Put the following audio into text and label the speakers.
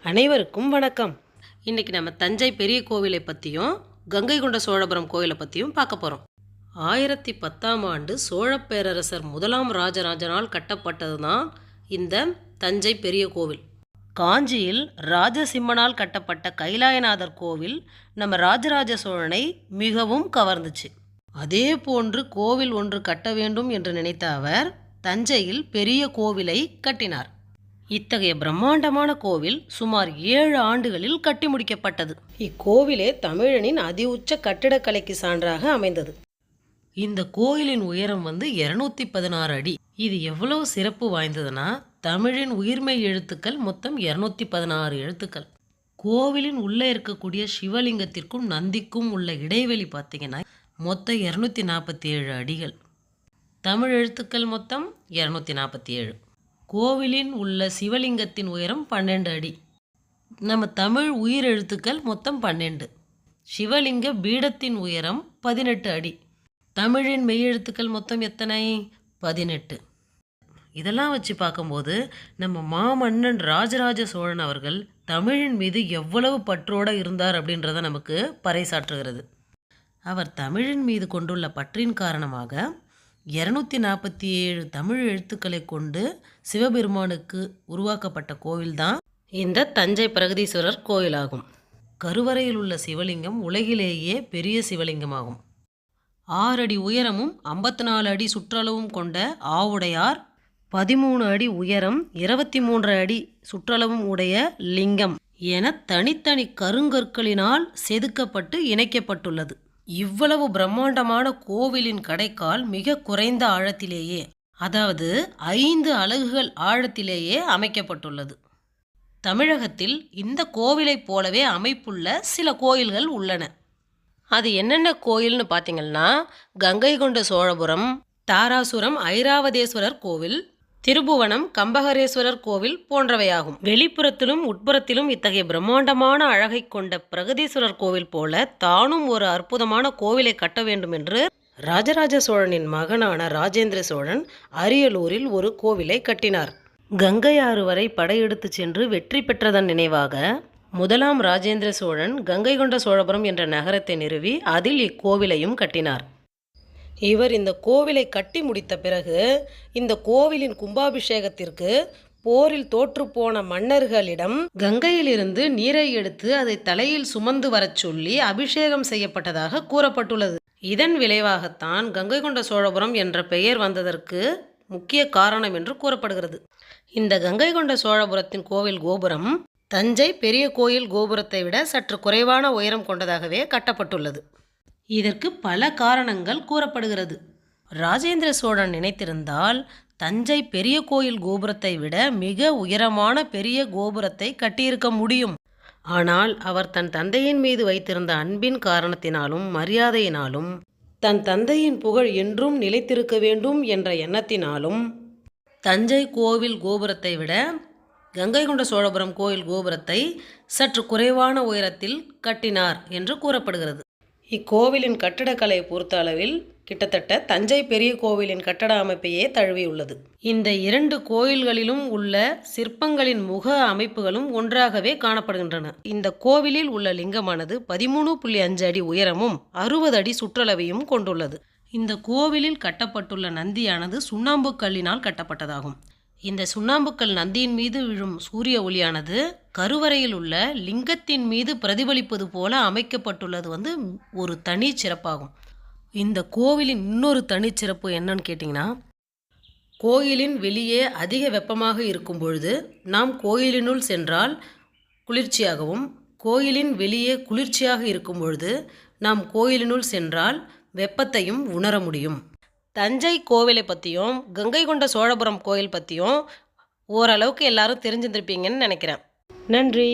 Speaker 1: அனைவருக்கும் வணக்கம். இன்றைக்கி நம்ம தஞ்சை பெரிய கோவிலை பற்றியும் கங்கை கொண்ட சோழபுரம் கோவிலை பற்றியும் பார்க்க போகிறோம். 1010ஆம் ஆண்டு சோழ பேரரசர் முதலாம் ராஜராஜனால் கட்டப்பட்டது தான் இந்த தஞ்சை பெரிய கோவில். காஞ்சியில் ராஜசிம்மனால் கட்டப்பட்ட கைலாயநாதர் கோவில் நம்ம ராஜராஜ சோழனை மிகவும் கவர்ந்துச்சு. அதே போன்று கோவில் ஒன்று கட்ட வேண்டும் என்று நினைத்த அவர் தஞ்சையில் பெரிய கோவிலை கட்டினார். இத்தகைய பிரம்மாண்டமான கோவில் சுமார் 7 ஆண்டுகளில் கட்டி முடிக்கப்பட்டது. இக்கோவிலே தமிழனின் அதி உச்ச கட்டிடக்கலைக்கு சான்றாக அமைந்தது. இந்த கோயிலின் உயரம் 216 அடி. இது எவ்வளவு சிறப்பு வாய்ந்ததுன்னா, தமிழின் உயிர்மெய் எழுத்துக்கள் மொத்தம் 216 எழுத்துக்கள். கோவிலின் உள்ளே இருக்கக்கூடிய சிவலிங்கத்திற்கும் நந்திக்கும் உள்ள இடைவெளி பார்த்தீங்கன்னா மொத்தம் 247 அடிகள். தமிழ் எழுத்துக்கள் மொத்தம் 247. கோவிலின் உள்ள சிவலிங்கத்தின் உயரம் 12 அடி. நம்ம தமிழ் உயிரெழுத்துக்கள் மொத்தம் 12. சிவலிங்க பீடத்தின் உயரம் 18 அடி. தமிழின் மெய்யெழுத்துக்கள் மொத்தம் எத்தனை? 18. இதெல்லாம் வச்சு பார்க்கும்போது நம்ம மாமன்னன் ராஜராஜ சோழன் அவர்கள் தமிழின் மீது எவ்வளவு பற்றோடு இருந்தார் அப்படின்றத நமக்கு பறைசாற்றுகிறது. அவர் தமிழின் மீது கொண்டுள்ள பற்றின் காரணமாக 247 தமிழ் எழுத்துக்களை கொண்டு சிவபெருமானுக்கு உருவாக்கப்பட்ட கோவில்தான் இந்த தஞ்சை பிரகதீஸ்வரர் கோயிலாகும். கருவறையில் உள்ள சிவலிங்கம் உலகிலேயே பெரிய சிவலிங்கமாகும். 6 அடி உயரமும் 54 அடி சுற்றளவும் கொண்ட ஆவுடையார், 13 அடி உயரம் 23 அடி சுற்றளவும் உடைய லிங்கம் என தனித்தனி கருங்கற்களினால் செதுக்கப்பட்டு இணைக்கப்பட்டுள்ளது. இவ்வளவு பிரம்மாண்டமான கோவிலின் கடைக்கால் மிக குறைந்த ஆழத்திலேயே, அதாவது 5 அலகுகள் ஆழத்திலேயே அமைக்கப்பட்டுள்ளது. தமிழகத்தில் இந்த கோவிலைப் போலவே அமைப்புள்ள சில கோயில்கள் உள்ளன. அது என்னென்ன கோயில்னு பார்த்தீங்கன்னா, கங்கை கொண்ட சோழபுரம், தாராசுரம் ஐராவதேஸ்வரர் கோவில், திருபுவனம் கம்பகரேஸ்வரர் கோவில் போன்றவையாகும். வெளிப்புறத்திலும் உட்புறத்திலும் இத்தகைய பிரம்மாண்டமான அழகை கொண்ட பிரகதீஸ்வரர் கோவில் போல தானும் ஒரு அற்புதமான கோவிலை கட்ட வேண்டும் என்று ராஜராஜ சோழனின் மகனான ராஜேந்திர சோழன் அரியலூரில் ஒரு கோவிலை கட்டினார். கங்கை ஆறு வரை படையெடுத்து சென்று வெற்றி பெற்றதன் நினைவாக முதலாம் ராஜேந்திர சோழன் கங்கை கொண்ட சோழபுரம் என்ற நகரத்தை நிறுவி அதில் இக்கோவிலையும் கட்டினார். இவர் இந்த கோவிலை கட்டி முடித்த பிறகு இந்த கோவிலின் கும்பாபிஷேகத்திற்கு போரில் தோற்றுப்போன மன்னர்களிடம் கங்கையிலிருந்து நீரை எடுத்து அதை தலையில் சுமந்து வரச் சொல்லி அபிஷேகம் செய்யப்பட்டதாக கூறப்பட்டுள்ளது. இதன் விளைவாகத்தான் கங்கை கொண்ட சோழபுரம் என்ற பெயர் வந்ததற்கு முக்கிய காரணம் என்று கூறப்படுகிறது. இந்த கங்கை கொண்ட சோழபுரத்தின் கோவில் கோபுரம் தஞ்சை பெரிய கோயில் கோபுரத்தை விட சற்று குறைவான உயரம் கொண்டதாகவே கட்டப்பட்டுள்ளது. இதற்கு பல காரணங்கள் கூறப்படுகிறது. ராஜேந்திர சோழன் நினைத்திருந்தால் தஞ்சை பெரிய கோயில் கோபுரத்தை விட மிக உயரமான பெரிய கோபுரத்தை கட்டியிருக்க முடியும். ஆனால் அவர் தன் தந்தையின் மீது வைத்திருந்த அன்பின் காரணத்தினாலும் மரியாதையினாலும், தன் தந்தையின் புகழ் என்றும் நிலைத்திருக்க வேண்டும் என்ற எண்ணத்தினாலும் தஞ்சை கோவில் கோபுரத்தை விட கங்கை கொண்ட சோழபுரம் கோயில் கோபுரத்தை சற்று குறைவான உயரத்தில் கட்டினார் என்று கூறப்படுகிறது. இக்கோவிலின் கட்டடக்கலை பொறுத்த அளவில் கிட்டத்தட்ட தஞ்சை பெரிய கோவிலின் கட்டட அமைப்பையே தழுவியுள்ளது. இந்த 2 கோயில்களிலும் உள்ள சிற்பங்களின் முக அமைப்புகளும் ஒன்றாகவே காணப்படுகின்றன. இந்த கோவிலில் உள்ள லிங்கமானது 13.5 அடி உயரமும் 60 அடி சுற்றளவையும் கொண்டுள்ளது. இந்த கோவிலில் கட்டப்பட்டுள்ள நந்தியானது சுண்ணாம்பு கல்லினால் கட்டப்பட்டதாகும். இந்த சுண்ணாம்புக்கல் நந்தியின் மீது விழும் சூரிய ஒளியானது கருவறையில் உள்ள லிங்கத்தின் மீது பிரதிபலிப்பது போல அமைக்கப்பட்டுள்ளது ஒரு தனி சிறப்பாகும். இந்த கோவிலின் இன்னொரு தனிச்சிறப்பு என்னன்னு கேட்டிங்கன்னா, கோயிலின் வெளியே அதிக வெப்பமாக இருக்கும் பொழுது நாம் கோயிலினுள் சென்றால் குளிர்ச்சியாகவும், கோயிலின் வெளியே குளிர்ச்சியாக இருக்கும் பொழுது நாம் கோயிலினுள் சென்றால் வெப்பத்தையும் உணர முடியும். தஞ்சை கோவிலை பற்றியும் கங்கை கொண்ட சோழபுரம் கோயில் பற்றியும் ஓரளவுக்கு எல்லாரும் தெரிஞ்சிருந்திருப்பீங்கன்னு நினைக்கிறேன். நன்றி.